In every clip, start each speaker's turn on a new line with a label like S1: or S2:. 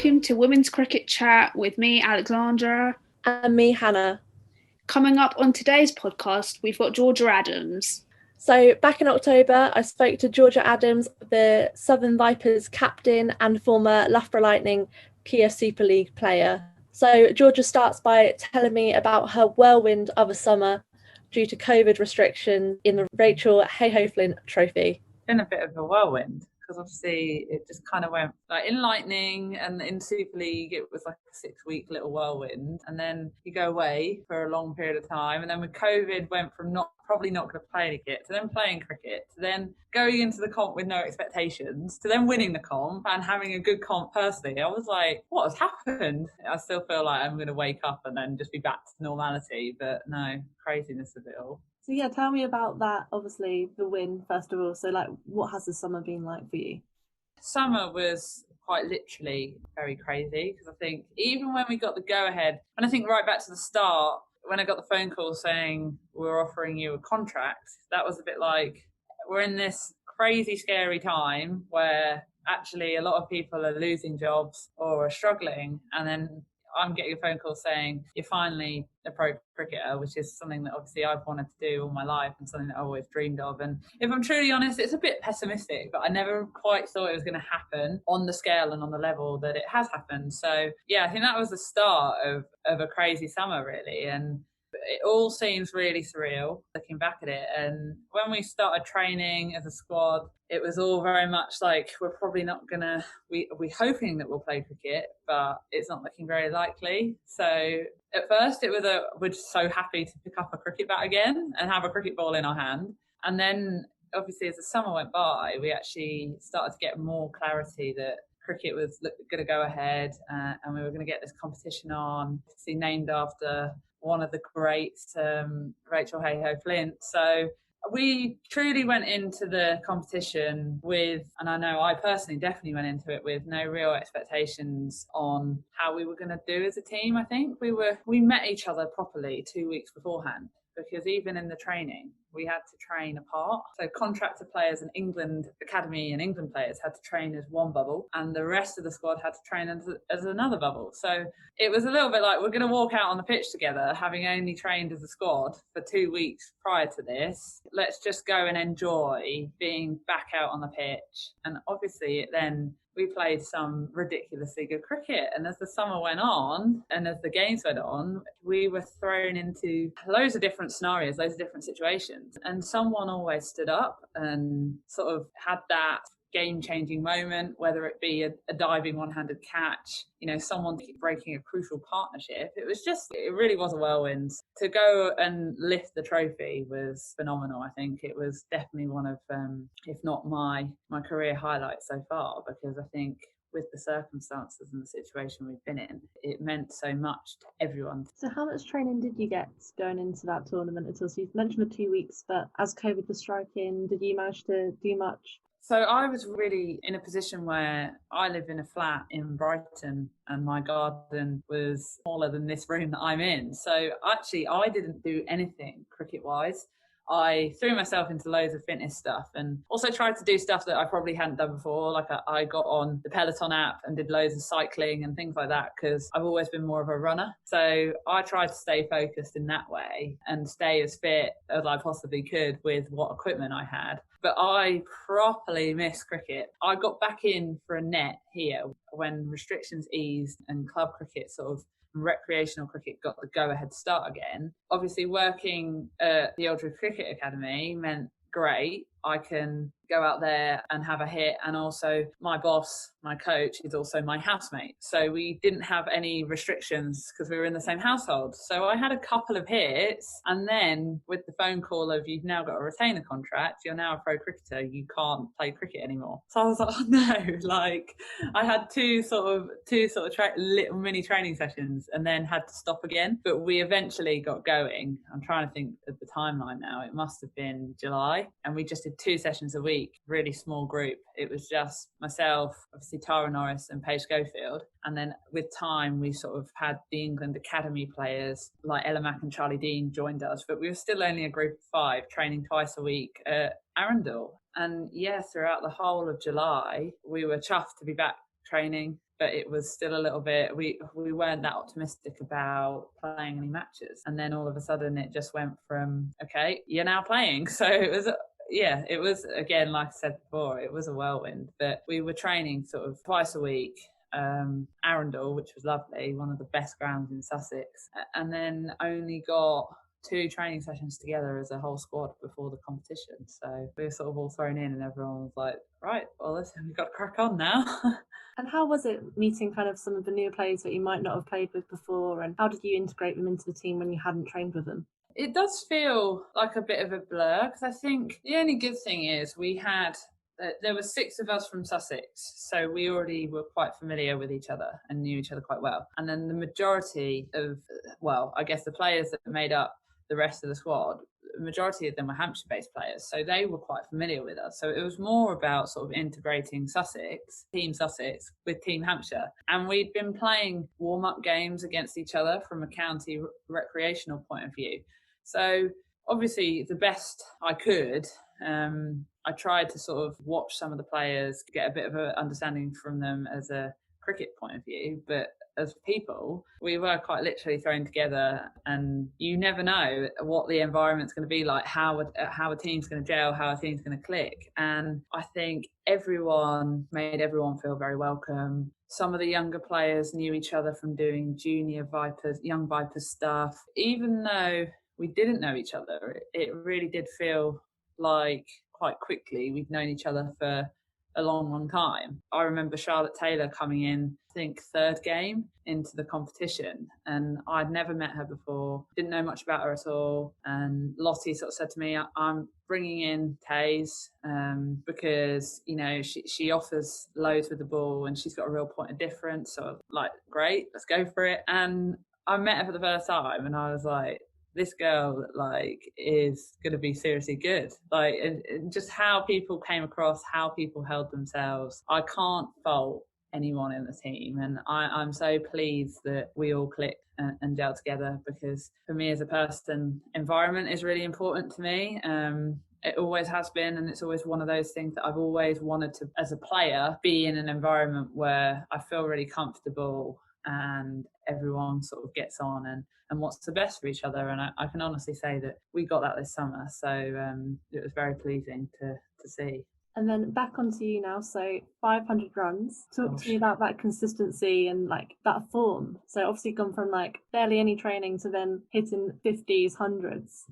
S1: welcome to Women's Cricket Chat with me, Alexandra.
S2: And me, Hannah.
S1: Coming up on today's podcast, we've got Georgia Adams.
S2: So back in October, I spoke to Georgia Adams, the Southern Vipers captain and former Loughborough Lightning Kia Super League player. So Georgia starts by telling me about her whirlwind of a summer due to COVID restrictions in the Rachael Heyhoe Flint Trophy.
S3: Been a bit of a whirlwind because obviously it just kind of went like in Lightning and in Super League it was like a 6-week little whirlwind, and then you go away for a long period of time, and then with COVID went from probably not going to play any cricket to then playing cricket to then going into the comp with no expectations to then winning the comp and having a good comp. Personally, I was like, what has happened? I still feel like I'm going to wake up and then just be back to normality, but no, craziness of it all.
S2: So yeah, tell me about that, obviously, the win, first of all. So like, what has the summer been like for you?
S3: Summer was quite literally very crazy because I think even when we got the go-ahead, and I think right back to the start, when I got the phone call saying we're offering you a contract, that was a bit like, we're in this crazy, scary time where actually a lot of people are losing jobs or are struggling, and then I'm getting a phone call saying you're finally a pro cricketer, which is something that obviously I've wanted to do all my life and something that I always dreamed of. And if I'm truly honest, it's a bit pessimistic, but I never quite thought it was going to happen on the scale and on the level that it has happened. So yeah, I think that was the start of a crazy summer, really. And it all seems really surreal looking back at it. And when we started training as a squad, it was all very much like, we're probably not gonna, we're hoping that we'll play cricket, but it's not looking very likely. So at first it was we're just so happy to pick up a cricket bat again and have a cricket ball in our hand. And then obviously as the summer went by, we actually started to get more clarity that cricket was going to go ahead, and we were going to get this competition on, named after one of the greats, Rachael Heyhoe Flint. So we truly went into the competition with, and I know I personally definitely went into it with no real expectations on how we were going to do as a team. I think we met each other properly 2 weeks beforehand, because even in the training, we had to train apart. So contractor players and England Academy and England players had to train as one bubble, and the rest of the squad had to train as another bubble. So it was a little bit like, we're going to walk out on the pitch together, having only trained as a squad for 2 weeks prior to this. Let's just go and enjoy being back out on the pitch. And obviously we played some ridiculously good cricket. And as the summer went on and as the games went on, we were thrown into loads of different scenarios, loads of different situations. And someone always stood up and sort of had that game-changing moment, whether it be a diving one-handed catch, someone breaking a crucial partnership. It really was a whirlwind. To go and lift the trophy was phenomenal. I think it was definitely one of, if not my career highlights so far, because I think with the circumstances and the situation we've been in, it meant so much to everyone.
S2: So how much training did you get going into that tournament until? So you've mentioned the 2 weeks, but as COVID was striking, did you manage to do much?
S3: So I was really in a position where I live in a flat in Brighton and my garden was smaller than this room that I'm in. So actually I didn't do anything cricket-wise. I threw myself into loads of fitness stuff and also tried to do stuff that I probably hadn't done before. Like I got on the Peloton app and did loads of cycling and things like that, because I've always been more of a runner. So I tried to stay focused in that way and stay as fit as I possibly could with what equipment I had. But I properly missed cricket. I got back in for a net here when restrictions eased and club cricket recreational cricket got the go-ahead start again. Obviously, working at the Oldham Cricket Academy meant great. I can go out there and have a hit, and also my boss, my coach, is also my housemate. So we didn't have any restrictions because we were in the same household. So I had a couple of hits, and then with the phone call of, you've now got to retain a contract, you're now a pro cricketer, you can't play cricket anymore. So I was like, oh no, I had two little mini training sessions and then had to stop again. But we eventually got going. I'm trying to think of the timeline now. It must have been July, and we just did 2 sessions a week, really small group. It was just myself, obviously Tara Norris and Paige Schofield. And then with time, we sort of had the England Academy players like Ella Mack and Charlie Dean joined us, but we were still only a group of 5 training twice a week at Arundel. And yeah, throughout the whole of July, we were chuffed to be back training. but it was still a little bit, we weren't that optimistic about playing any matches. And then all of a sudden it just went from, okay, you're now playing. So it was, again, like I said before, it was a whirlwind, but we were training sort of twice a week. Arundel, which was lovely, one of the best grounds in Sussex, and then only got 2 training sessions together as a whole squad before the competition. So we were sort of all thrown in and everyone was like, right, well, listen, we've got to crack on now.
S2: And how was it meeting kind of some of the newer players that you might not have played with before, and how did you integrate them into the team when you hadn't trained with them?
S3: It does feel like a bit of a blur, because I think the only good thing is there were 6 of us from Sussex, so we already were quite familiar with each other and knew each other quite well. And then the majority of, well, I guess the players that made up the rest of the squad, the majority of them were Hampshire-based players, so they were quite familiar with us. So it was more about sort of integrating Team Sussex with Team Hampshire. And we'd been playing warm-up games against each other from a county recreational point of view. So obviously the best I could, I tried to sort of watch some of the players, get a bit of an understanding from them as a cricket point of view, but as people, we were quite literally thrown together, and you never know what the environment's going to be like, how a team's going to gel, how a team's going to click. And I think everyone made everyone feel very welcome. Some of the younger players knew each other from doing junior Vipers, young Vipers stuff. Even though we didn't know each other, it really did feel like quite quickly we'd known each other for a long time. I remember Charlotte Taylor coming in, I think 3rd game into the competition, and I'd never met her before, didn't know much about her at all. And Lottie sort of said to me, I'm bringing in Taze because, you know, she offers loads with the ball and she's got a real point of difference. So I was like, great, let's go for it. And I met her for the first time and I was like, this girl is going to be seriously good. And just how people came across, how people held themselves. I can't fault anyone in the team, and I'm so pleased that we all clicked and gelled together, because for me as a person, environment is really important to me. It always has been, and it's always one of those things that I've always wanted to, as a player, be in an environment where I feel really comfortable and everyone sort of gets on and wants the best for each other. And I can honestly say that we got that this summer. So it was very pleasing to see.
S2: And then back onto you now. So 500 runs. Talk to me about that consistency and that form. So obviously gone from barely any training to then hitting 50s, 100s.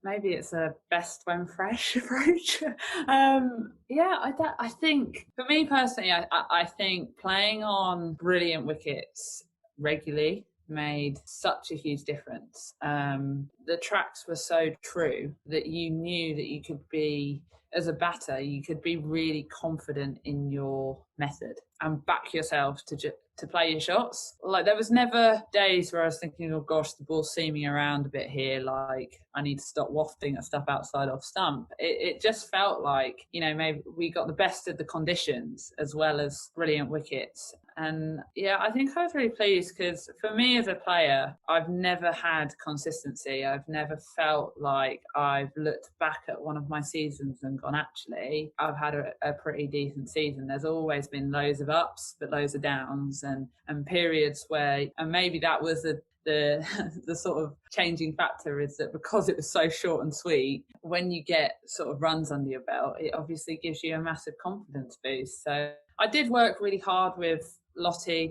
S3: Maybe it's a best when fresh approach. I think for me personally, I think playing on brilliant wickets regularly made such a huge difference. The tracks were so true that you knew that you could be, as a batter, you could be really confident in your method and back yourself to play your shots. There was never days where I was thinking, oh gosh, the ball's seaming around a bit here, I need to stop wafting at stuff outside off stump. It just felt like, maybe we got the best of the conditions as well as brilliant wickets. And I think I was really pleased, because for me as a player, I've never had consistency. I've never felt like I've looked back at one of my seasons and gone, actually, I've had a pretty decent season. There's always been loads of ups, but loads of downs and periods where, and maybe that was the sort of changing factor, is that because it was so short and sweet, when you get sort of runs under your belt, it obviously gives you a massive confidence boost. So I did work really hard with Lottie,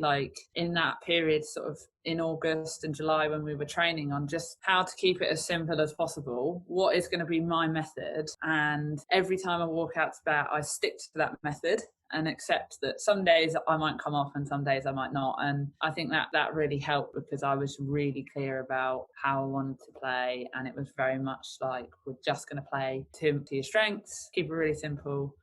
S3: in that period, sort of in August and July, when we were training on just how to keep it as simple as possible, what is going to be my method. And every time I walk out to bat, I stick to that method and accept that some days I might come off and some days I might not. And I think that really helped, because I was really clear about how I wanted to play. And it was very much we're just going to play to your strengths, keep it really simple,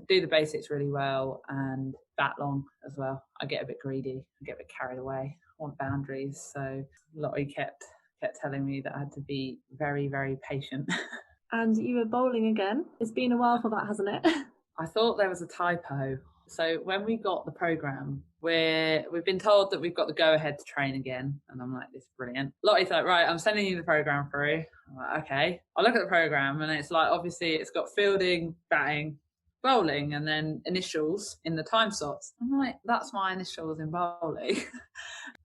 S3: do the basics really well, and bat long as well. I get a bit greedy, I get a bit carried away, I want boundaries. So Lottie kept telling me that I had to be very, very patient.
S2: And you were bowling again. It's been a while for that, hasn't it?
S3: I thought there was a typo. So when we got the programme, we've been told that we've got the go-ahead to train again. And I'm like, this is brilliant. Lottie's like, right, I'm sending you the programme through. I'm like, okay. I look at the programme and it's obviously it's got fielding, batting, bowling and then initials in the time slots. I'm like, that's my initials in bowling.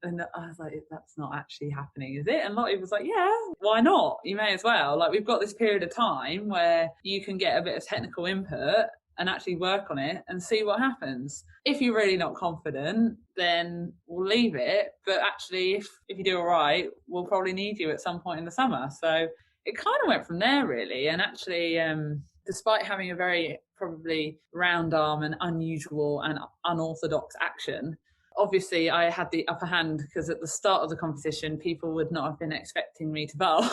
S3: And I was like, that's not actually happening, is it? And Lottie was like, yeah, why not? You may as well. Like, we've got this period of time where you can get a bit of technical input and actually work on it and see what happens. If you're really not confident, then we'll leave it. But actually, if you do all right, we'll probably need you at some point in the summer. So it kind of went from there, really. And actually, despite having a very probably round arm and unusual and unorthodox action, obviously I had the upper hand because at the start of the competition, people would not have been expecting me to bowl.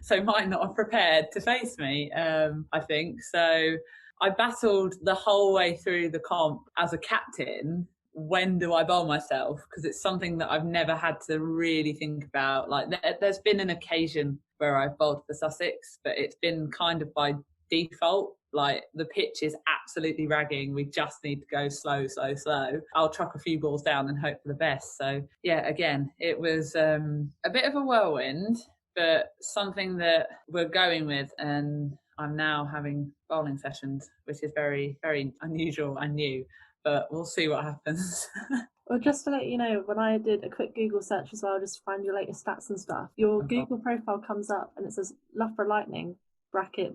S3: So might not have prepared to face me, I think. So I battled the whole way through the comp as a captain. When do I bowl myself? Because it's something that I've never had to really think about. Like, there's been an occasion where I've bowled for Sussex, but it's been kind of by default. Like, the pitch is absolutely ragging. We just need to go slow. I'll chuck a few balls down and hope for the best. So yeah, again, it was a bit of a whirlwind, but something that we're going with. And I'm now having bowling sessions, which is very, very unusual and new, but we'll see what happens.
S2: Well, just to let you know, when I did a quick Google search as well, just to find your latest stats and stuff, your Google profile comes up and it says Loughborough Lightning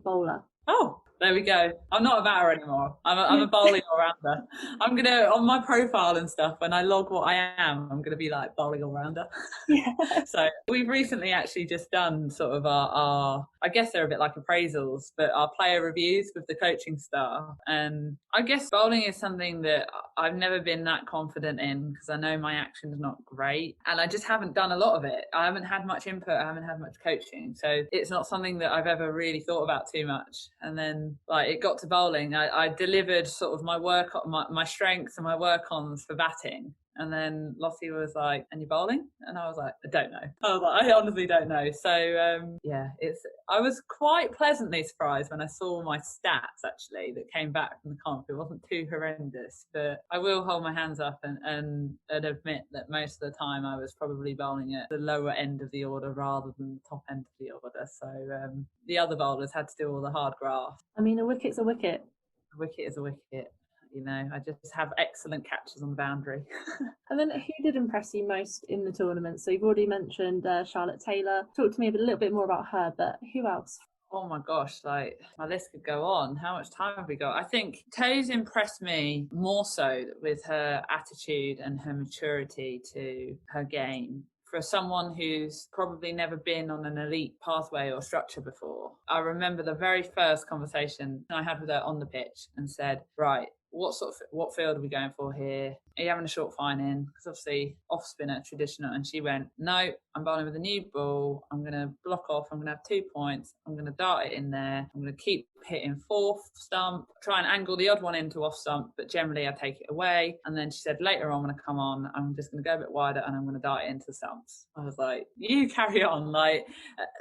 S2: (bowler).
S3: Oh, there we go. I'm not a batter anymore. I'm a bowling all-rounder. I'm going to, on my profile and stuff, when I log what I am, I'm going to be like bowling all-rounder.
S2: Yeah.
S3: So we've recently actually just done sort of our, I guess they're a bit like appraisals, but our player reviews with the coaching staff. And I guess bowling is something that I've never been that confident in because I know my action's not great. And I just haven't done a lot of it. I haven't had much input. I haven't had much coaching. So it's not something that I've ever really thought about too much. And then like it got to bowling, I delivered sort of my work, my strengths and my work-ons for batting. And then Lottie was like, and you're bowling? And I was like, I don't know. I was like, I honestly don't know. So yeah, I was quite pleasantly surprised when I saw my stats actually that came back from the comp. It wasn't too horrendous, but I will hold my hands up and admit that most of the time I was probably bowling at the lower end of the order rather than the top end of the order. So the other bowlers had to do all the hard graft.
S2: I mean, a wicket's a wicket.
S3: A wicket is a wicket. You know, I just have excellent catches on the boundary.
S2: And then who did impress you most in the tournament? So you've already mentioned Charlotte Taylor. Talk to me a little bit more about her, but who else?
S3: Oh my gosh, like my list could go on. How much time have we got? I think Taylor's impressed me more so with her attitude and her maturity to her game. For someone who's probably never been on an elite pathway or structure before, I remember the very first conversation I had with her on the pitch and said, right, what field are we going for here? Are you having a short fine in? Because obviously off spinner, traditional. And she went, no, I'm bowling with a new ball. I'm going to block off. I'm going to have 2 points. I'm going to dart it in there. I'm going to keep hitting fourth stump, try and angle the odd one into off stump, but generally I take it away. And then she said, later on when I come on, I'm just going to go a bit wider and I'm going to dart it into the stumps. I was like, you carry on.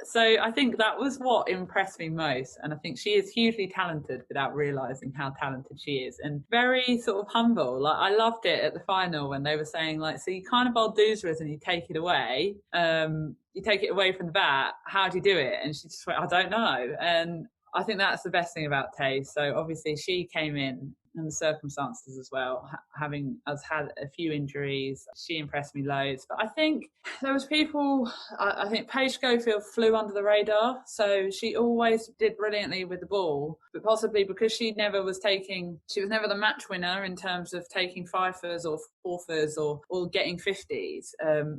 S3: So I think that was what impressed me most. And I think she is hugely talented without realising how talented she is, and very sort of humble. Like, I loved it at the final when they were saying, like, so you kind of bowl doozeries and you take it away. You take it away from the bat. How do you do it? And she just went, I don't know. And I think that's the best thing about Tay. So obviously she came in and the circumstances as well, having us had a few injuries. She impressed me loads. But I think there was people, I think Paige Schofield flew under the radar. So she always did brilliantly with the ball, but possibly because she was never the match winner in terms of taking fifers or fourthers or getting 50s.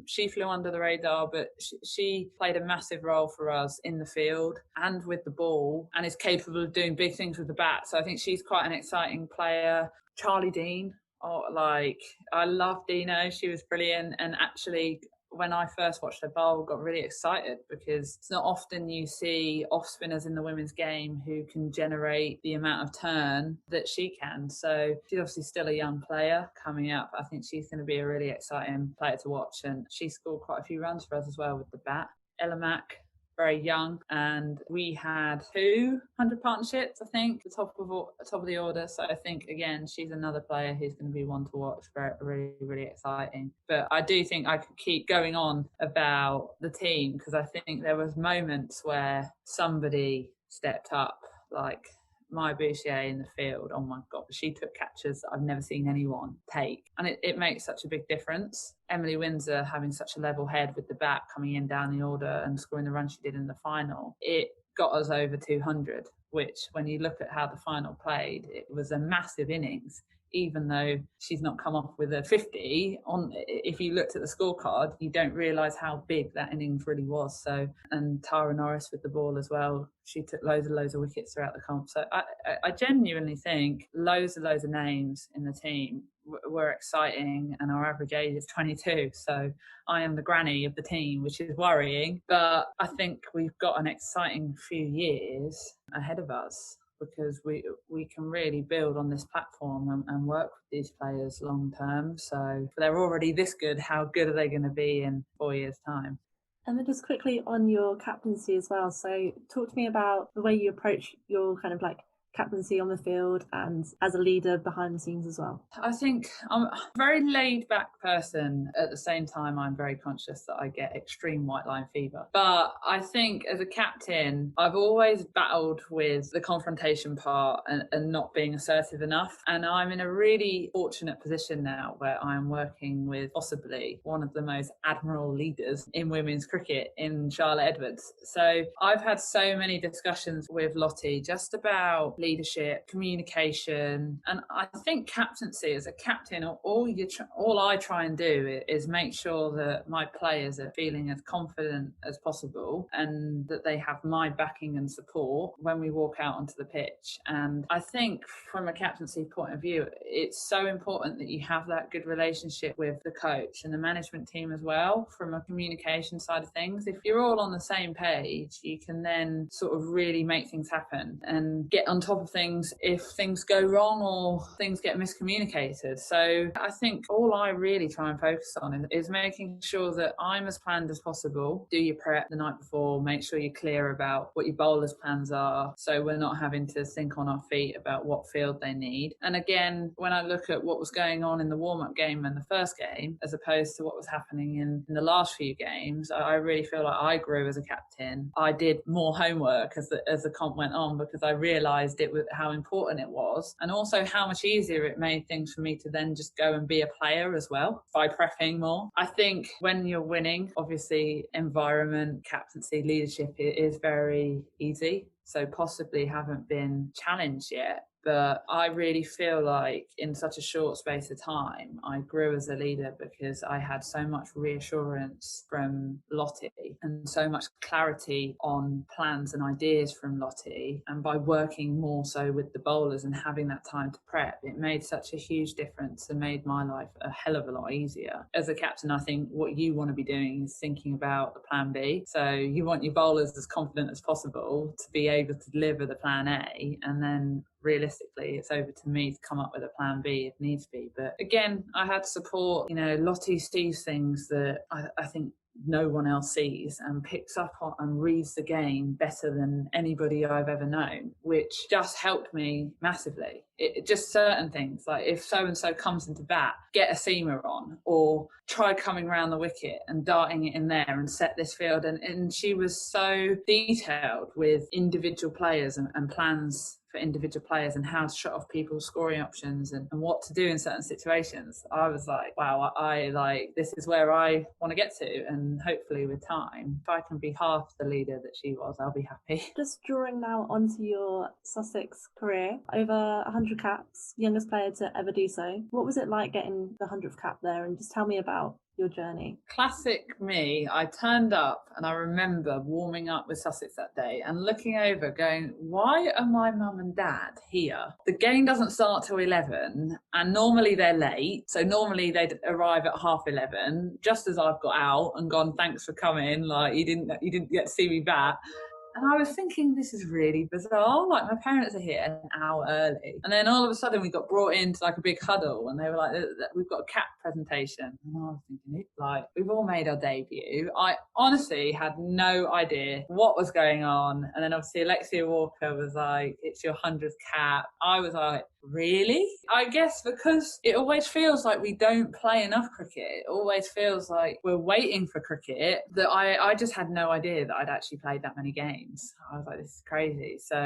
S3: She flew under the radar, but she played a massive role for us in the field and with the ball, and is capable of doing big things with the bat. So I think she's quite an exciting player. Charlie Dean, I love Dino. She was brilliant, and actually when I first watched her bowl, got really excited because it's not often you see off spinners in the women's game who can generate the amount of turn that she can. So she's obviously still a young player coming up. I think she's going to be a really exciting player to watch, and she scored quite a few runs for us as well with the bat. Ella Mack, very young, and we had 200 partnerships, I think, the top of the order. So I think, again, she's another player who's going to be one to watch. Very, really, really exciting. But I do think I could keep going on about the team, because I think there was moments where somebody stepped up, like Maya Bouchier in the field, oh my God, she took catches that I've never seen anyone take. And it makes such a big difference. Emily Windsor having such a level head with the bat coming in down the order and scoring the run she did in the final, it got us over 200, which when you look at how the final played, it was a massive innings. Even though she's not come off with a 50 on, if you looked at the scorecard, you don't realise how big that innings really was. So, and Tara Norris with the ball as well, she took loads of wickets throughout the comp. So I genuinely think loads of names in the team were exciting, and our average age is 22. So I am the granny of the team, which is worrying. But I think we've got an exciting few years ahead of us, because we can really build on this platform and work with these players long term. So if they're already this good, how good are they going to be in 4 years' time?
S2: And then just quickly on your captaincy as well. So talk to me about the way you approach your kind of like captaincy on the field and as a leader behind the scenes as well.
S3: I think I'm a very laid back person. At the same time, I'm very conscious that I get extreme white line fever. But I think as a captain, I've always battled with the confrontation part and not being assertive enough. And I'm in a really fortunate position now where I'm working with possibly one of the most admirable leaders in women's cricket in Charlotte Edwards. So I've had so many discussions with Lottie just about leadership, communication, and I think captaincy, as a captain, all I try and do is make sure that my players are feeling as confident as possible and that they have my backing and support when we walk out onto the pitch. And I think from a captaincy point of view, it's so important that you have that good relationship with the coach and the management team as well, from a communication side of things. If you're all on the same page, you can then sort of really make things happen and get on top of things if things go wrong or things get miscommunicated. So I think all I really try and focus on is making sure that I'm as planned as possible. Do your prep the night before, make sure you're clear about what your bowlers' plans are, so we're not having to think on our feet about what field they need. And again, when I look at what was going on in the warm-up game and the first game, as opposed to what was happening in the last few games, I really feel like I grew as a captain. I did more homework as the comp went on, because I realised how important it was, and also how much easier it made things for me to then just go and be a player as well by prepping more. I think when you're winning, obviously environment, captaincy, leadership is very easy, so possibly haven't been challenged yet. But I really feel like in such a short space of time, I grew as a leader because I had so much reassurance from Lottie and so much clarity on plans and ideas from Lottie. And by working more so with the bowlers and having that time to prep, it made such a huge difference and made my life a hell of a lot easier. As a captain, I think what you want to be doing is thinking about the plan B. So you want your bowlers as confident as possible to be able to deliver the plan A, and then realistically it's over to me to come up with a plan B if needs be. But again, I had support. Lottie sees things that I think no one else sees, and picks up on and reads the game better than anybody I've ever known, which just helped me massively. It just certain things, like if so-and-so comes into bat, get a seamer on, or try coming around the wicket and darting it in there and set this field. And she was so detailed with individual players and plans for individual players and how to shut off people's scoring options and what to do in certain situations. I was like, wow, this is where I want to get to. And hopefully with time, if I can be half the leader that she was, I'll be happy.
S2: Just drawing now onto your Sussex career, over 100 caps, youngest player to ever do so. What was it like getting the 100th cap there? And just tell me about your journey.
S3: Classic me. I turned up and I remember warming up with Sussex that day and looking over going, why are my mum and dad here? The game doesn't start till 11 and normally they're late. So normally they'd arrive at 11:30, just as I've got out and gone, thanks for coming. Like you didn't get to see me bat. And I was thinking, this is really bizarre. Like, my parents are here an hour early. And then all of a sudden we got brought into like a big huddle and they were like, we've got a cap presentation. And I was thinking, like, we've all made our debut. I honestly had no idea what was going on. And then obviously Alexia Walker was like, it's your 100th cap. I was like, really? I guess because it always feels like we don't play enough cricket. It always feels like we're waiting for cricket, that I just had no idea that I'd actually played that many games. games. I was like, this is crazy. So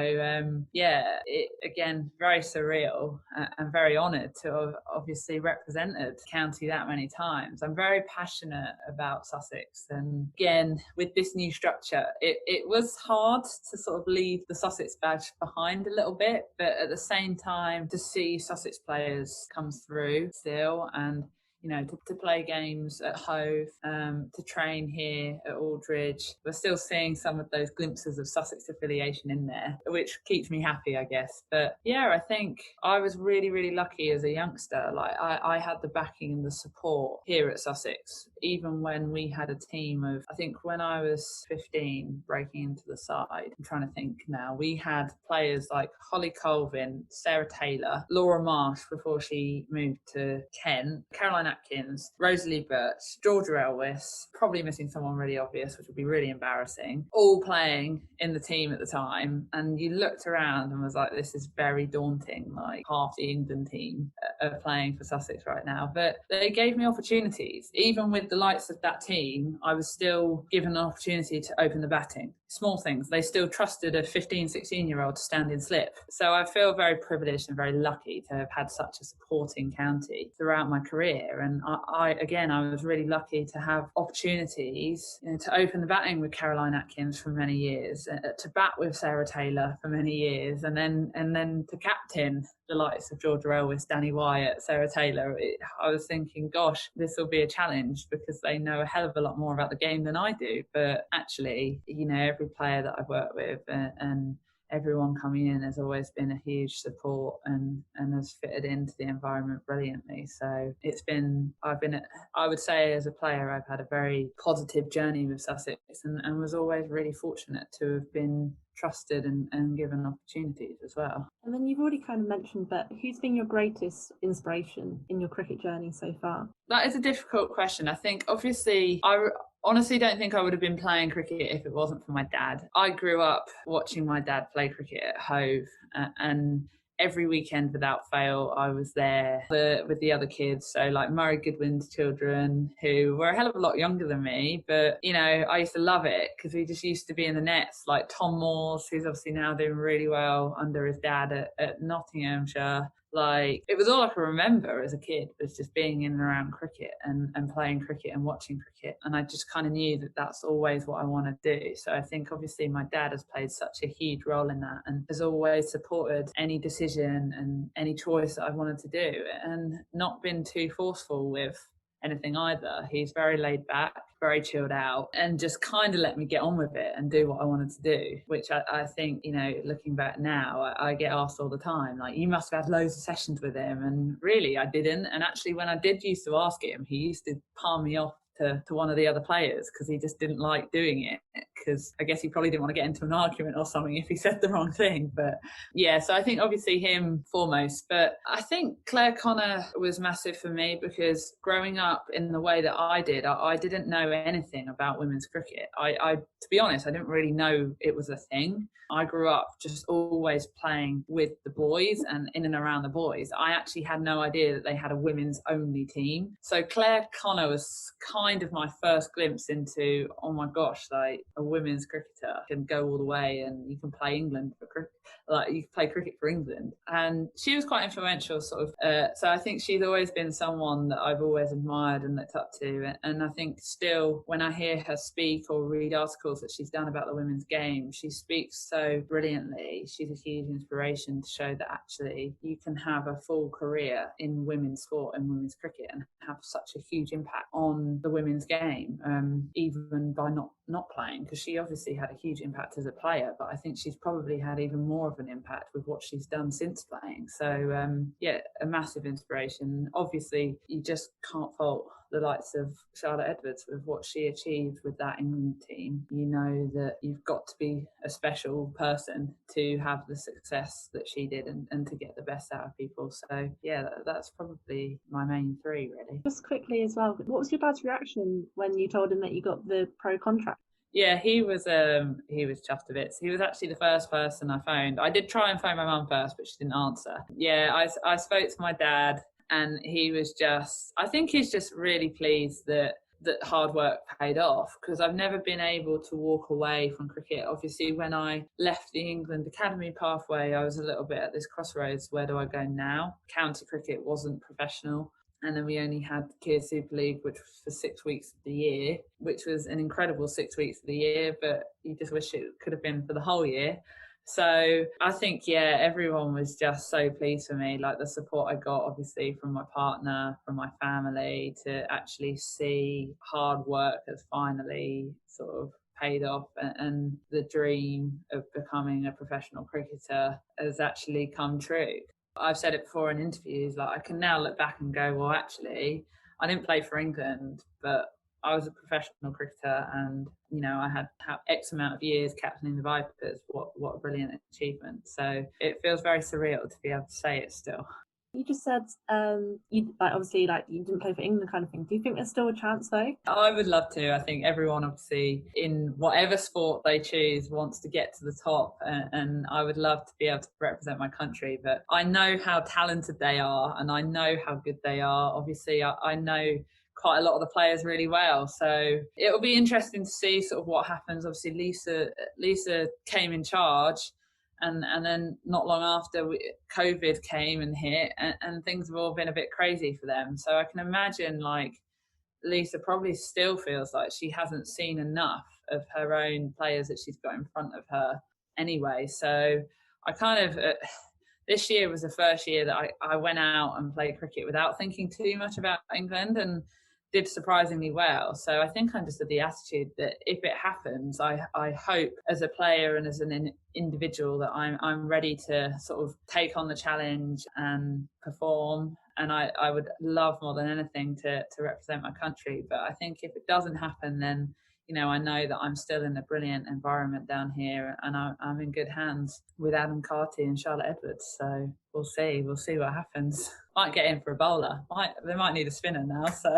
S3: it again, very surreal, and very honoured to have obviously represented county that many times. I'm very passionate about Sussex, and again, with this new structure, it was hard to sort of leave the Sussex badge behind a little bit, but at the same time, to see Sussex players come through still, and to play games at Hove, to train here at Aldridge. We're still seeing some of those glimpses of Sussex affiliation in there, which keeps me happy, I guess. But yeah, I think I was really, really lucky as a youngster. Like I had the backing and the support here at Sussex, even when we had a team of, I think when I was 15, breaking into the side, I'm trying to think now, we had players like Holly Colvin, Sarah Taylor, Laura Marsh before she moved to Kent, Caroline Atkins, Rosalie Birch, Georgia Elwes, probably missing someone really obvious, which would be really embarrassing, all playing in the team at the time. And you looked around and was like, this is very daunting, like half the England team are playing for Sussex right now. But they gave me opportunities. Even with the likes of that team, I was still given an opportunity to open the batting. Small things. They still trusted a 15, 16-year-old to stand in slip. So I feel very privileged and very lucky to have had such a supporting county throughout my career. And I was really lucky to have opportunities, to open the batting with Caroline Atkins for many years, to bat with Sarah Taylor for many years, and then to captain the likes of Georgia Elwes, Danny Wyatt, Sarah Taylor. I was thinking, gosh, this will be a challenge because they know a hell of a lot more about the game than I do. But actually, every player that I've worked with and everyone coming in has always been a huge support and has fitted into the environment brilliantly. So I would say as a player, I've had a very positive journey with Sussex and was always really fortunate to have been trusted and given opportunities as well.
S2: And then you've already kind of mentioned, but who's been your greatest inspiration in your cricket journey so far?
S3: That is a difficult question. I think obviously I honestly don't think I would have been playing cricket if it wasn't for my dad. I grew up watching my dad play cricket at Hove, and every weekend without fail I was there with the other kids. So like Murray Goodwin's children, who were a hell of a lot younger than me, but I used to love it because we just used to be in the nets. Like Tom Moores, who's obviously now doing really well under his dad at Nottinghamshire. Like, it was all I can remember as a kid, was just being in and around cricket and playing cricket and watching cricket. And I just kind of knew that that's always what I want to do. So I think obviously my dad has played such a huge role in that and has always supported any decision and any choice that I wanted to do, and not been too forceful with anything either. He's very laid back, very chilled out, and just kind of let me get on with it and do what I wanted to do, which I think, looking back now, I get asked all the time, like, you must have had loads of sessions with him. And really, I didn't. And actually, when I did used to ask him, he used to palm me off to one of the other players because he just didn't like doing it, because I guess he probably didn't want to get into an argument or something if he said the wrong thing. But yeah, so I think obviously him foremost. But I think Claire Connor was massive for me because growing up in the way that I did, I didn't know anything about women's cricket. I to be honest, I didn't really know it was a thing. I grew up just always playing with the boys and in and around the boys. I actually had no idea that they had a women's only team. So Claire Connor was kind of my first glimpse into, oh my gosh, like a women's cricketer can go all the way and you can play England for cricket. Like you can play cricket for England. And she was quite influential sort of. So I think she's always been someone that I've always admired and looked up to. And I think still when I hear her speak or read articles that she's done about the women's game, she speaks so brilliantly. She's a huge inspiration to show that actually you can have a full career in women's sport and women's cricket and have such a huge impact on the women's game, even by not playing, because she obviously had a huge impact as a player, but I think she's probably had even more of an impact with what she's done since playing. So yeah, a massive inspiration. Obviously you just can't fault the likes of Charlotte Edwards with what she achieved with that England team. You know that you've got to be a special person to have the success that she did and to get the best out of people. So yeah, that's probably my main three really.
S2: Just quickly as well, what was your dad's reaction when you told him that you got the pro contract?
S3: Yeah, he was chuffed to bits. He was actually the first person I phoned. I did try and phone my mum first, but she didn't answer. Yeah, I spoke to my dad, and he was I think he's just really pleased that that hard work paid off, because I've never been able to walk away from cricket. Obviously, when I left the England Academy pathway, I was a little bit at this crossroads. Where do I go now? County cricket wasn't professional. And then we only had the Kia Super League, which was for 6 weeks of the year, which was an incredible 6 weeks of the year, but you just wish it could have been for the whole year. So I think, yeah, everyone was just so pleased for me. Like the support I got, obviously, from my partner, from my family, to actually see hard work has finally sort of paid off, and the dream of becoming a professional cricketer has actually come true. I've said it before in interviews, like I can now look back and go, well, actually, I didn't play for England, but I was a professional cricketer, and I had X amount of years captaining the Vipers. What a brilliant achievement! So it feels very surreal to be able to say it still.
S2: You just said you obviously you didn't play for England kind of thing. Do you think there's still a chance though?
S3: I would love to. I think everyone, obviously, in whatever sport they choose, wants to get to the top, and I would love to be able to represent my country. But I know how talented they are, and I know how good they are. Obviously, I know quite a lot of the players really well, so it'll be interesting to see sort of what happens. Obviously, Lisa came in charge. And then not long after, COVID came and hit, and things have all been a bit crazy for them. So I can imagine, Lisa probably still feels like she hasn't seen enough of her own players that she's got in front of her anyway. So I kind of, this year was the first year that I went out and played cricket without thinking too much about England, and did surprisingly well. So I think I'm just of the attitude that if it happens, I hope as a player and as an individual that I'm ready to sort of take on the challenge and perform. And I would love more than anything to represent my country. But I think if it doesn't happen, then I know that I'm still in a brilliant environment down here, and I'm in good hands with Adam Carty and Charlotte Edwards. So we'll see what happens. Might get in for a bowler. They might need a spinner now. So.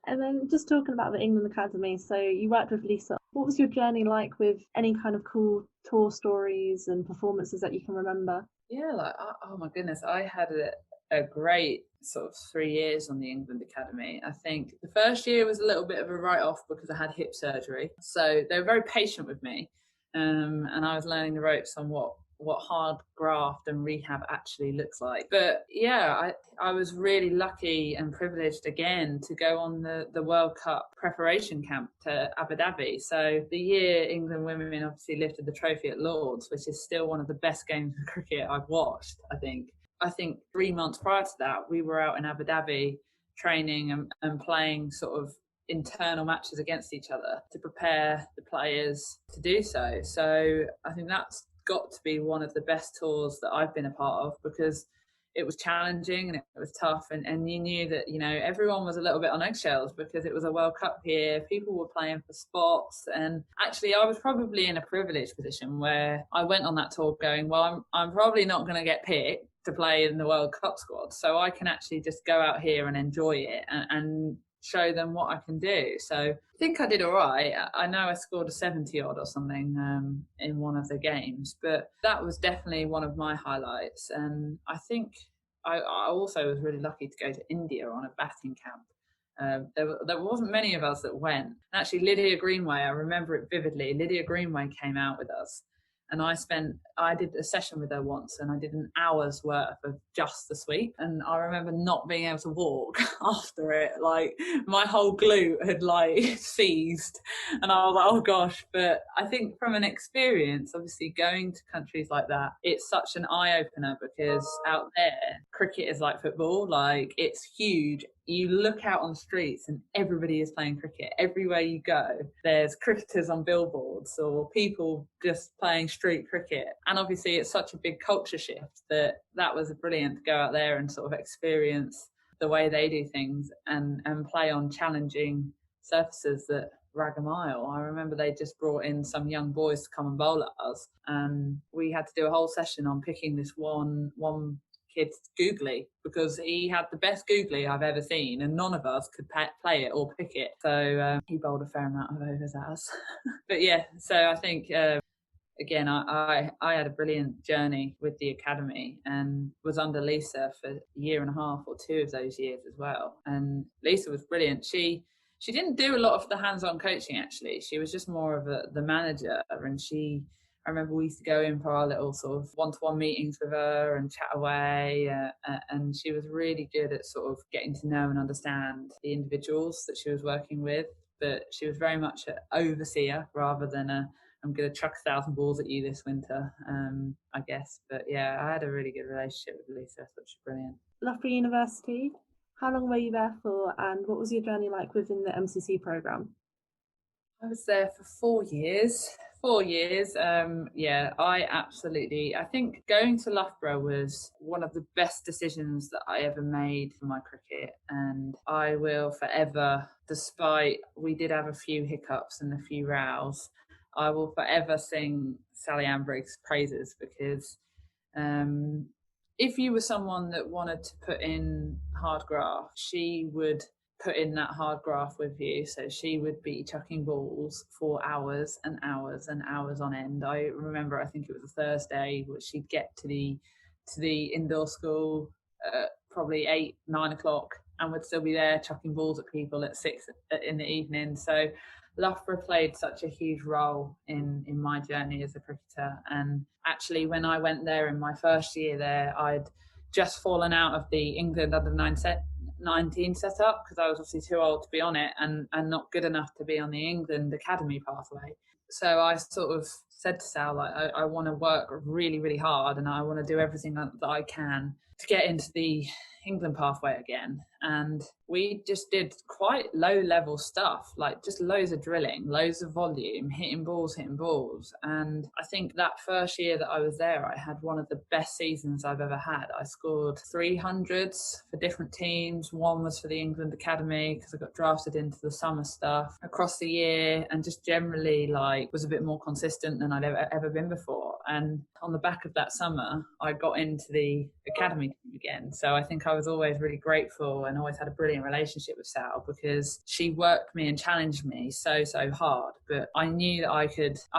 S2: And then just talking about the England Academy, so you worked with Lisa. What was your journey like, with any kind of cool tour stories and performances that you can remember?
S3: Yeah, oh my goodness, I had a great sort of 3 years on the England Academy. I think the first year was a little bit of a write-off because I had hip surgery. So they were very patient with me, and I was learning the ropes on what hard graft and rehab actually looks like. But yeah, I was really lucky and privileged again to go on the World Cup preparation camp to Abu Dhabi. So the year England women obviously lifted the trophy at Lord's, which is still one of the best games of cricket I've watched, I think 3 months prior to that, we were out in Abu Dhabi training and playing sort of internal matches against each other to prepare the players to do so. So I think that's got to be one of the best tours that I've been a part of, because it was challenging and it was tough, and you knew that everyone was a little bit on eggshells because it was a World Cup year. People were playing for spots, and actually I was probably in a privileged position where I went on that tour going, well, I'm probably not going to get picked to play in the World Cup squad, so I can actually just go out here and enjoy it and show them what I can do. So I think I did all right. I know I scored a 70 odd or something in one of the games, but that was definitely one of my highlights. And I think I also was really lucky to go to India on a batting camp. There wasn't many of us that went. Actually, Lydia Greenway, I remember it vividly. Lydia Greenway came out with us, and I did a session with her once, and I did an hour's worth of just the sweep. And I remember not being able to walk after it. Like my whole glute had seized, and I was like, oh gosh. But I think from an experience, obviously going to countries like that, it's such an eye opener, because out there, cricket is like football. Like it's huge. You look out on the streets and everybody is playing cricket. Everywhere you go, there's cricketers on billboards or people just playing street cricket. And obviously it's such a big culture shift that was brilliant to go out there and sort of experience the way they do things and play on challenging surfaces that rag a mile. I remember they just brought in some young boys to come and bowl at us, and we had to do a whole session on picking this one kid's googly, because he had the best googly I've ever seen, and none of us could play it or pick it. So he bowled a fair amount of overs at us. But yeah, so I think again, I had a brilliant journey with the academy, and was under Lisa for a year and a half or 2 of those years as well. And Lisa was brilliant. She she didn't do a lot of the hands-on coaching, actually. She was just more of the manager, and I remember we used to go in for our little sort of one-to-one meetings with her and chat away, and she was really good at sort of getting to know and understand the individuals that she was working with. But she was very much an overseer rather than I'm going to chuck 1,000 balls at you this winter, I guess. But yeah, I had a really good relationship with Lisa. I thought she was brilliant.
S2: Loughborough University, how long were you there for, and what was your journey like within the MCC programme?
S3: I was there for 4 years. 4 years. I think going to Loughborough was one of the best decisions that I ever made for my cricket. And I will forever, despite we did have a few hiccups and a few rows, I will forever sing Sally Ann Briggs' praises, because if you were someone that wanted to put in hard graft, she would put in that hard graft with you. So she would be chucking balls for hours and hours and hours on end. I remember, I think it was a Thursday, where she'd get to the indoor school probably 8-9 o'clock and would still be there chucking balls at people at 6 in the evening. So Loughborough played such a huge role in my journey as a cricketer. And actually, when I went there in my first year there, I'd just fallen out of the England under-19 setup, because I was obviously too old to be on it and not good enough to be on the England academy pathway. So I sort of said to Sal, like, I want to work really, really hard, and I want to do everything that I can to get into the England pathway again. And we just did quite low level stuff, like just loads of drilling, loads of volume, hitting balls. And I think that first year that I was there, I had one of the best seasons I've ever had. I scored 300s for different teams. One was for the England Academy, because I got drafted into the summer stuff across the year, and just generally like was a bit more consistent than I'd ever been before. And on the back of that summer, I got into the academy team again. So I think I was always really grateful and always had a brilliant relationship with Sal, because she worked me and challenged me so hard. But I knew that I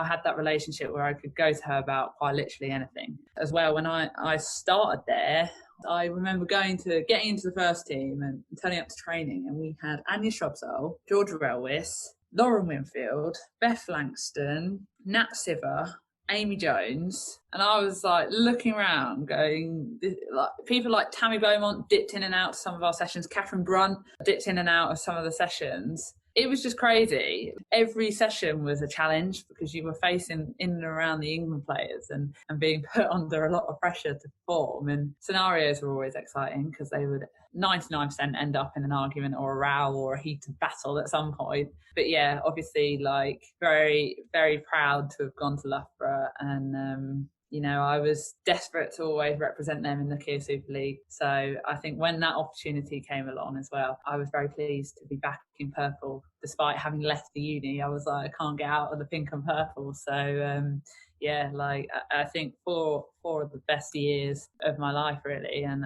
S3: had that relationship where I could go to her about quite literally anything. As well, when I started there, I remember getting into the first team and turning up to training, and we had Anya Shrubsole, Georgia Relwis, Lauren Winfield, Beth Langston, Nat Siver, Amy Jones, and I was like looking around going, like, people like Tammy Beaumont dipped in and out of some of our sessions, Catherine Brunt dipped in and out of some of the sessions. It was just crazy. Every session was a challenge, because you were facing in and around the England players and being put under a lot of pressure to perform. And scenarios were always exciting, because they would 99% end up in an argument or a row or a heated battle at some point. But yeah, obviously, like, very, very proud to have gone to Loughborough, and I was desperate to always represent them in the Kia Super League. So I think when that opportunity came along as well, I was very pleased to be back in purple. Despite having left the uni, I was like, I can't get out of the pink and purple. So I think four of the best years of my life, really. And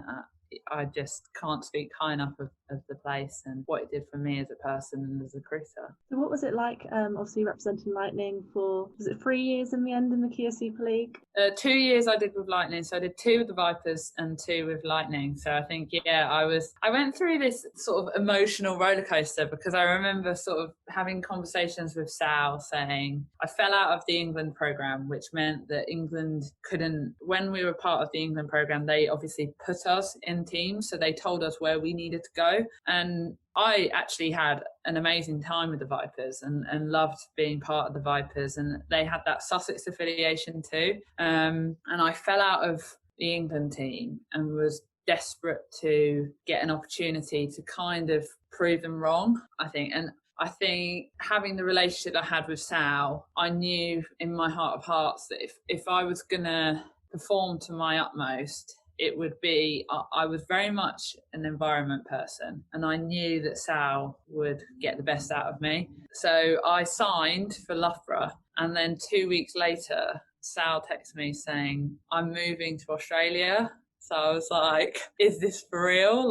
S3: I just can't speak high enough of the place and what it did for me as a person and as a cricketer.
S2: So what was it like, obviously representing Lightning for, was it 3 years in the end in the Kia Super League?
S3: 2 years I did with Lightning. So I did 2 with the Vipers and 2 with Lightning. So I think, I went through this sort of emotional roller coaster, because I remember sort of having conversations with Sal saying I fell out of the England programme, which meant that England couldn't, when we were part of the England programme, they obviously put us in teams. So they told us where we needed to go. And I actually had an amazing time with the Vipers and loved being part of the Vipers. And they had that Sussex affiliation too. And I fell out of the England team and was desperate to get an opportunity to kind of prove them wrong, I think. And I think having the relationship I had with Sal, I knew in my heart of hearts that if I was going to perform to my utmost, it would be, I was very much an environment person, and I knew that Sal would get the best out of me. So I signed for Loughborough, and then 2 weeks later, Sal texted me saying, I'm moving to Australia. So I was like, is this for real?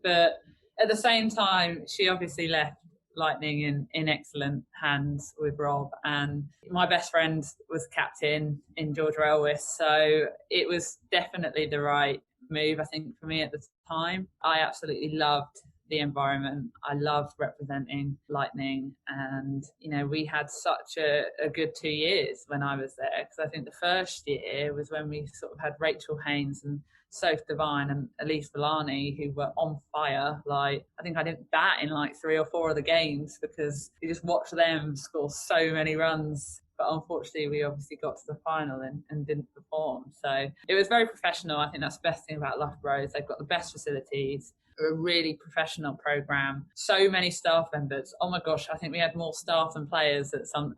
S3: But at the same time, she obviously left Lightning in excellent hands with Rob, and my best friend was captain in Georgia Relwis, so it was definitely the right move, I think, for me at the time. I absolutely loved the environment. I love representing Lightning, and we had such a good 2 years when I was there, because I think the first year was when we sort of had Rachael Heyhoe and Soph Devine and Elise Villani, who were on fire. Like, I think I didn't bat in like 3 or 4 of the games because you just watched them score so many runs. But unfortunately, we obviously got to the final and didn't perform. So it was very professional. I think that's the best thing about Loughborough is they've got the best facilities, a really professional programme, so many staff members. Oh my gosh, I think we had more staff than players at some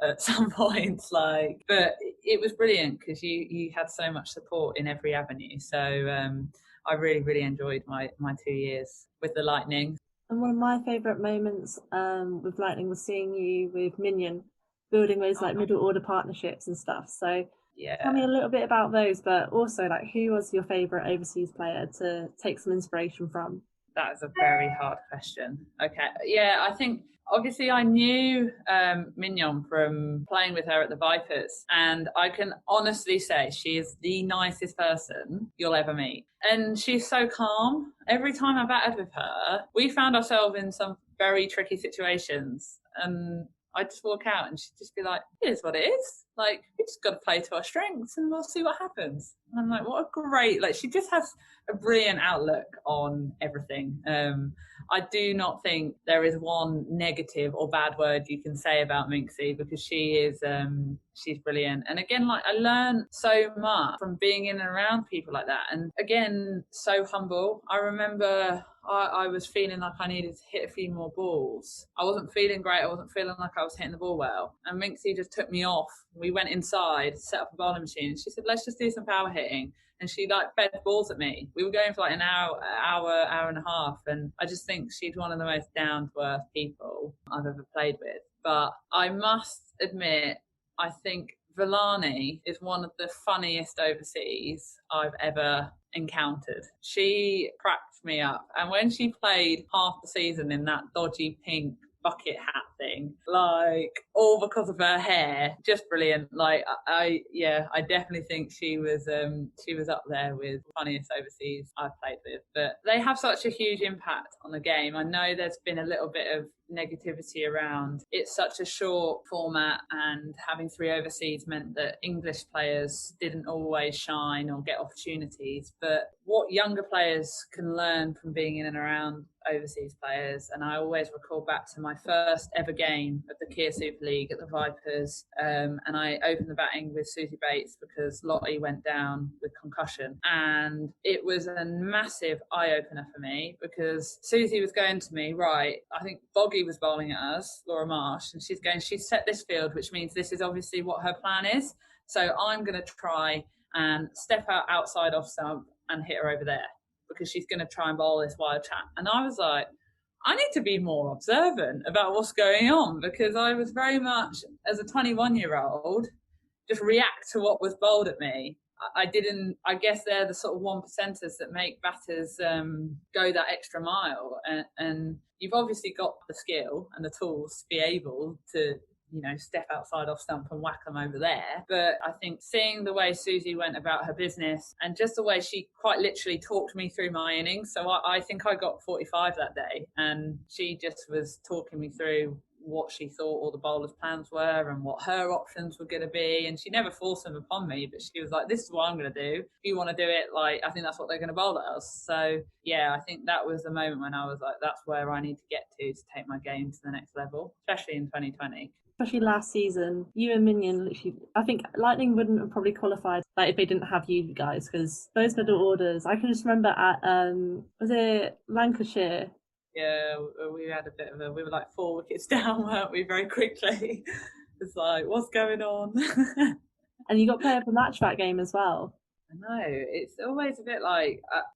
S3: points. But it was brilliant because you had so much support in every avenue. So I really, really enjoyed my 2 years with the Lightning.
S2: And one of my favourite moments with Lightning was seeing you with Minion, building those like middle order partnerships and stuff. So tell me a little bit about those, but also like who was your favourite overseas player to take some inspiration from?
S3: That is a very hard question. Okay. Yeah, I think obviously I knew Mignon from playing with her at the Vipers, and I can honestly say she is the nicest person you'll ever meet. And she's so calm. Every time I batted with her, we found ourselves in some very tricky situations, and I'd just walk out and she'd just be like, it is what it is. Like, we just got to play to our strengths and we'll see what happens. And I'm like, what a great, she just has a brilliant outlook on everything. I do not think there is one negative or bad word you can say about Mcc, because she is, she's brilliant. And again, I learned so much from being in and around people like that. And again, so humble. I remember I was feeling like I needed to hit a few more balls. I wasn't feeling great. I wasn't feeling like I was hitting the ball well. And Mcc just took me off. We went inside, set up a bowling machine. And she said, let's just do some power hitting. And she fed balls at me. We were going for an hour and a half. And I just think she's one of the most down-to-earth people I've ever played with. But I must admit, I think Villani is one of the funniest overseas I've ever encountered. She cracked me up. And when she played half the season in that dodgy pink bucket hat thing, all because of her hair, just brilliant. I definitely think she was up there with funniest overseas I've played with. But they have such a huge impact on the game. I know there's been a little bit of negativity around it's such a short format, and having 3 overseas meant that English players didn't always shine or get opportunities. But what younger players can learn from being in and around overseas players, and I always recall back to my first ever game of the Kia Super League at the Vipers, and I opened the batting with Susie Bates because Lottie went down with concussion, and it was a massive eye-opener for me because Susie was going to me, right, I think Boggy was bowling at us, Laura Marsh, and she's set this field, which means this is obviously what her plan is, so I'm going to try and step out outside off stump and hit her over there because she's going to try and bowl this wild chat. And I was like, I need to be more observant about what's going on, because I was very much, as a 21-year-old, just react to what was bowled at me. I guess they're the sort of 1%ers that make batters go that extra mile. And you've obviously got the skill and the tools to be able to step outside off stump and whack them over there. But I think seeing the way Susie went about her business and just the way she quite literally talked me through my innings. So I think I got 45 that day, and she just was talking me through what she thought all the bowlers' plans were and what her options were going to be. And she never forced them upon me, but she was like, this is what I'm going to do. If you want to do it, I think that's what they're going to bowl at us. So yeah, I think that was the moment when I was like, that's where I need to get to take my game to the next level, especially in 2020.
S2: Especially last season, you and Minion, literally, I think Lightning wouldn't have probably qualified if they didn't have you guys, because those middle orders, I can just remember at, was it Lancashire?
S3: Yeah, we had a bit of we were 4 wickets down, weren't we, very quickly? It's what's going on?
S2: And you got player of the match that game as well.
S3: I know, it's always a bit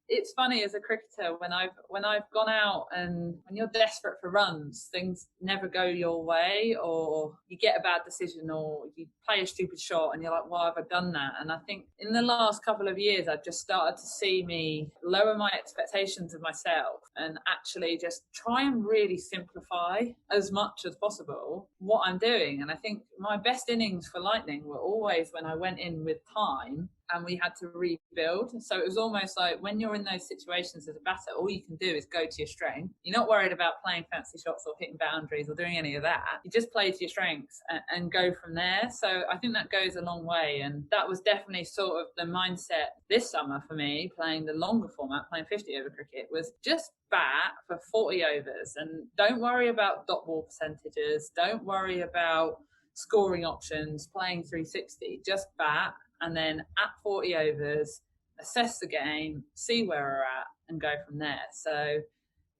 S3: it's funny as a cricketer when I've gone out, and when you're desperate for runs, things never go your way, or you get a bad decision, or you play a stupid shot and you're like, why have I done that? And I think in the last couple of years I've just started to see me lower my expectations of myself and actually just try and really simplify as much as possible what I'm doing. And I think my best innings for Lightning were always when I went in with time and we had to rebuild. So it was almost like when you're in those situations as a batter, all you can do is go to your strength. You're not worried about playing fancy shots or hitting boundaries or doing any of that. You just play to your strengths and go from there. So I think that goes a long way. And that was definitely sort of the mindset this summer for me, playing the longer format, playing 50 over cricket, was just bat for 40 overs and don't worry about dot ball percentages, don't worry about scoring options, playing 360, just bat, and then at 40 overs, assess the game, see where we're at, and go from there. So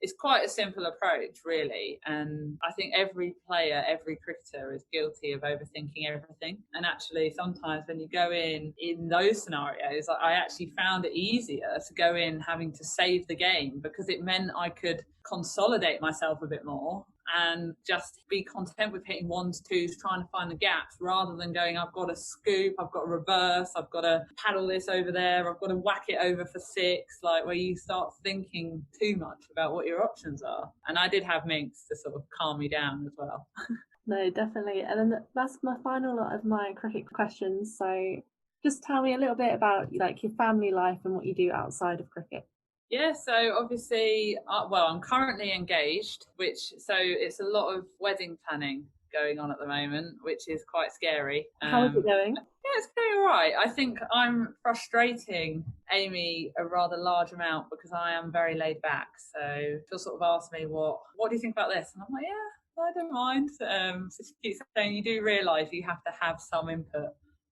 S3: it's quite a simple approach, really. And I think every player, every cricketer is guilty of overthinking everything. And actually, sometimes when you go in those scenarios, I actually found it easier to go in having to save the game because it meant I could consolidate myself a bit more and just be content with hitting ones, twos, trying to find the gaps rather than going, I've got to scoop, I've got to reverse, I've got to paddle this over there, I've got to whack it over for six, like where you start thinking too much about what your options are. And I did have Minx to sort of calm me down as well.
S2: No, definitely. And then that's my final lot of my cricket questions. So just tell me a little bit about like your family life and what you do outside of cricket.
S3: Yeah, so obviously, I'm currently engaged, so it's a lot of wedding planning going on at the moment, which is quite scary.
S2: How is it going?
S3: Yeah, it's going all right. I think I'm frustrating Amy a rather large amount because I am very laid back. So she'll sort of ask me, what do you think about this? And I'm like, yeah, I don't mind. So she keeps saying, you do realise you have to have some input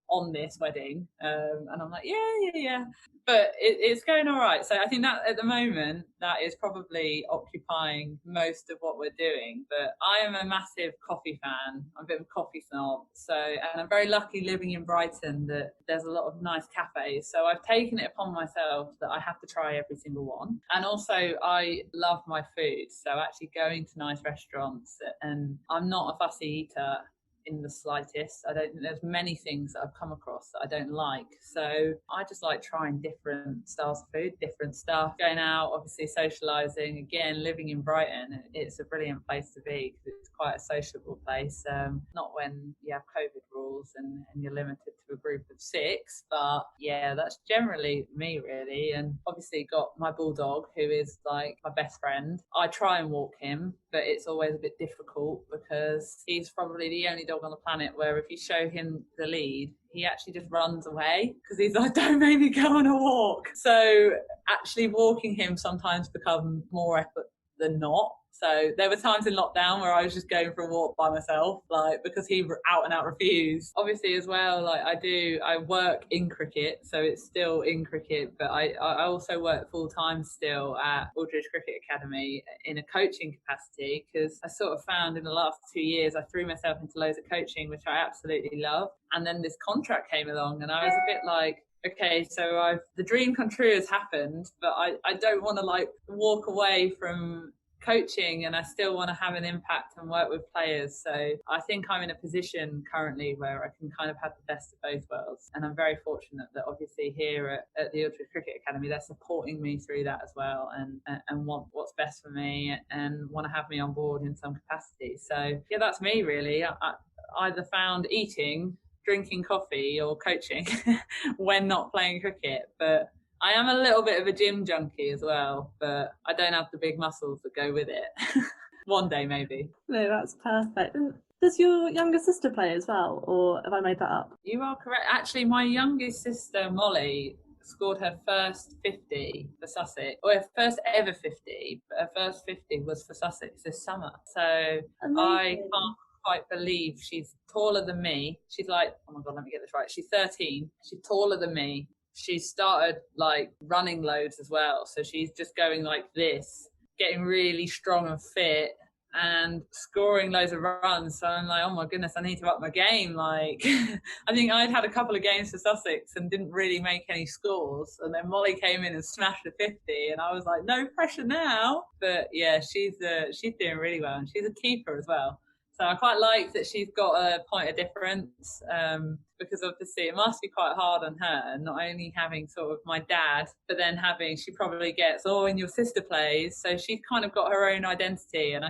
S3: on this wedding. And I'm like, yeah. But it's going all right. So I think that at the moment, that is probably occupying most of what we're doing. But I am a massive coffee fan. I'm a bit of a coffee snob. And I'm very lucky living in Brighton that there's a lot of nice cafes. So I've taken it upon myself that I have to try every single one. And also I love my food. So actually going to nice restaurants, and I'm not a fussy eater in the slightest. I don't think there's many things that I've come across that I don't like. So I just like trying different styles of food, different stuff, going out, obviously socialising. Again, living in Brighton, it's a brilliant place to be because it's quite a sociable place. Not when you have COVID rules and you're limited to a group of 6, but yeah, that's generally me really. And obviously got my bulldog who is like my best friend. I try and walk him, but it's always a bit difficult because he's probably the only dog on the planet where if you show him the lead, he actually just runs away because he's like, don't make me go on a walk. So actually walking him sometimes becomes more effort than not. So there were times in lockdown where I was just going for a walk by myself, like because he out and out refused. Obviously as well, like I work in cricket, so it's still in cricket, but I also work full time still at Aldridge Cricket Academy in a coaching capacity because I sort of found in the last 2 years I threw myself into loads of coaching, which I absolutely love. And then this contract came along and I was a bit like, okay, so the dream come true has happened, but I don't want to like walk away from coaching and I still want to have an impact and work with players. So I think I'm in a position currently where I can kind of have the best of both worlds. And I'm very fortunate that obviously here at the Aldridge Cricket Academy, they're supporting me through that as well and want what's best for me and want to have me on board in some capacity. So yeah, that's me really. I either found eating, drinking coffee or coaching when not playing cricket. But I am a little bit of a gym junkie as well, but I don't have the big muscles that go with it. One day, maybe.
S2: No, that's perfect. And does your younger sister play as well, or have I made that up?
S3: You are correct. Actually, my youngest sister, Molly, scored her first 50 for Sussex, or her first ever 50, but her first 50 was for Sussex this summer. So amazing. I can't quite believe she's taller than me. She's like, oh my God, let me get this right. She's 13. She's taller than me. She started like running loads as well. So she's just going like this, getting really strong and fit and scoring loads of runs. So I'm like, oh my goodness, I need to up my game. Like, I think I'd had a couple of games for Sussex and didn't really make any scores. And then Molly came in and smashed a 50 and I was like, no pressure now. But yeah, she's doing really well and she's a keeper as well. So I quite like that she's got a point of difference because obviously it must be quite hard on her, not only having sort of my dad, but then she probably gets, and your sister plays. So she's kind of got her own identity. And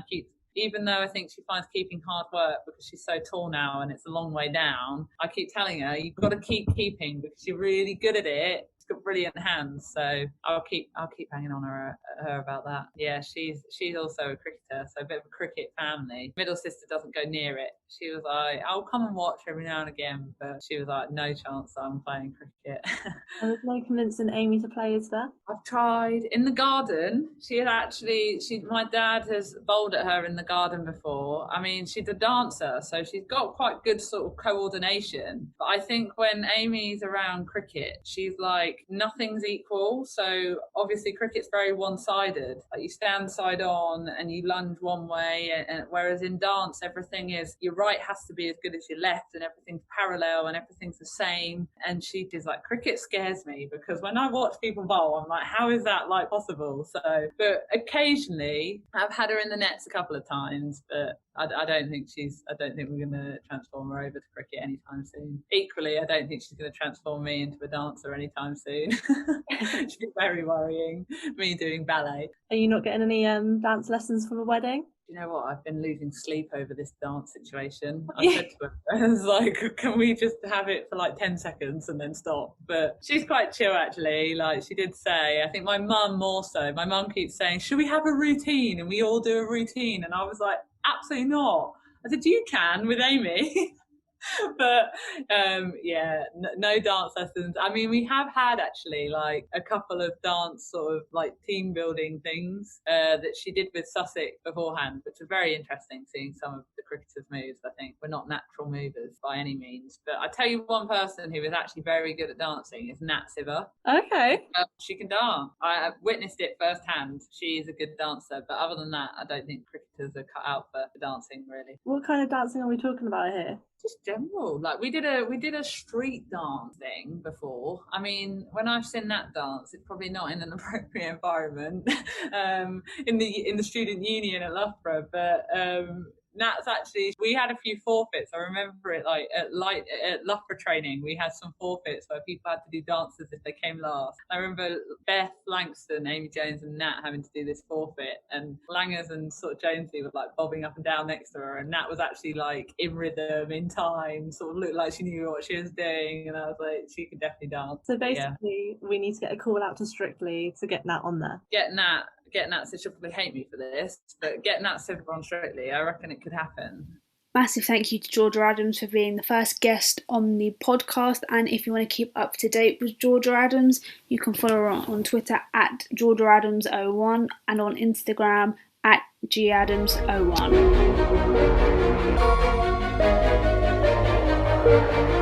S3: even though I think she finds keeping hard work because she's so tall now and it's a long way down, I keep telling her, you've got to keep keeping because you're really good at it. got brilliant hands, so I'll keep hanging on her about that. Yeah, she's also a cricketer, so a bit of a cricket family. Middle sister doesn't go near it. She was like, I'll come and watch every now and again, but she was like, no chance I'm playing cricket.
S2: And there's no convincing Amy to play, is there?
S3: I've tried in the garden. My dad has bowled at her in the garden before. I mean, she's a dancer, so she's got quite good sort of coordination. But I think when Amy's around cricket, she's like, nothing's equal. So obviously cricket's very one-sided. Like you stand side on and you lunge one way, and whereas in dance, everything is, your right has to be as good as your left, and everything's parallel and everything's the same. And she is like, cricket scares me, because when I watch people bowl, I'm like, how is that like possible? So, but occasionally I've had her in the nets a couple of times, but I don't think we're going to transform her over to cricket anytime soon. Equally, I don't think she's going to transform me into a dancer anytime soon. She's very worrying, me doing ballet.
S2: Are you not getting any dance lessons for the wedding?
S3: You know what? I've been losing sleep over this dance situation. I said to her, I was like, can we just have it for like 10 seconds and then stop? But she's quite chill, actually. Like she did say, I think my mum more so. My mum keeps saying, should we have a routine? And we all do a routine. And I was like, absolutely not. I said, you can with Amy. But no dance lessons. I mean, we have had actually like a couple of dance sort of like team building things that she did with Sussex beforehand, which was very interesting, seeing some of the cricketers' moves. I think we're not natural movers by any means, but I tell you one person who is actually very good at dancing is Nat Siver.
S2: Okay.
S3: She can dance. I have witnessed it firsthand. She is a good dancer, but other than that, I don't think cricketers are cut out for dancing really.
S2: What kind of dancing are we talking about here?
S3: Just general, like we did a street dance thing before. I mean, when I've seen that dance, it's probably not in an appropriate environment in the student union at Loughborough, but Nat's actually, we had a few forfeits. I remember it like at Loughborough training, we had some forfeits where people had to do dances if they came last. I remember Beth Langston, Amy Jones and Nat having to do this forfeit, and Langers and sort of Jonesy were like bobbing up and down next to her, and Nat was actually like in rhythm, in time, sort of looked like she knew what she was doing, and I was like, she could definitely dance.
S2: So basically, we need to get a call out to Strictly to get Nat on there.
S3: Get Nat, so she'll probably hate me for this, but get Nat Siver on Strictly, I reckon it could happen.
S1: Massive thank you to Georgia Adams for being the first guest on the podcast. And if you want to keep up to date with Georgia Adams, you can follow her on Twitter at GeorgiaAdams01 and on Instagram at GAdams01.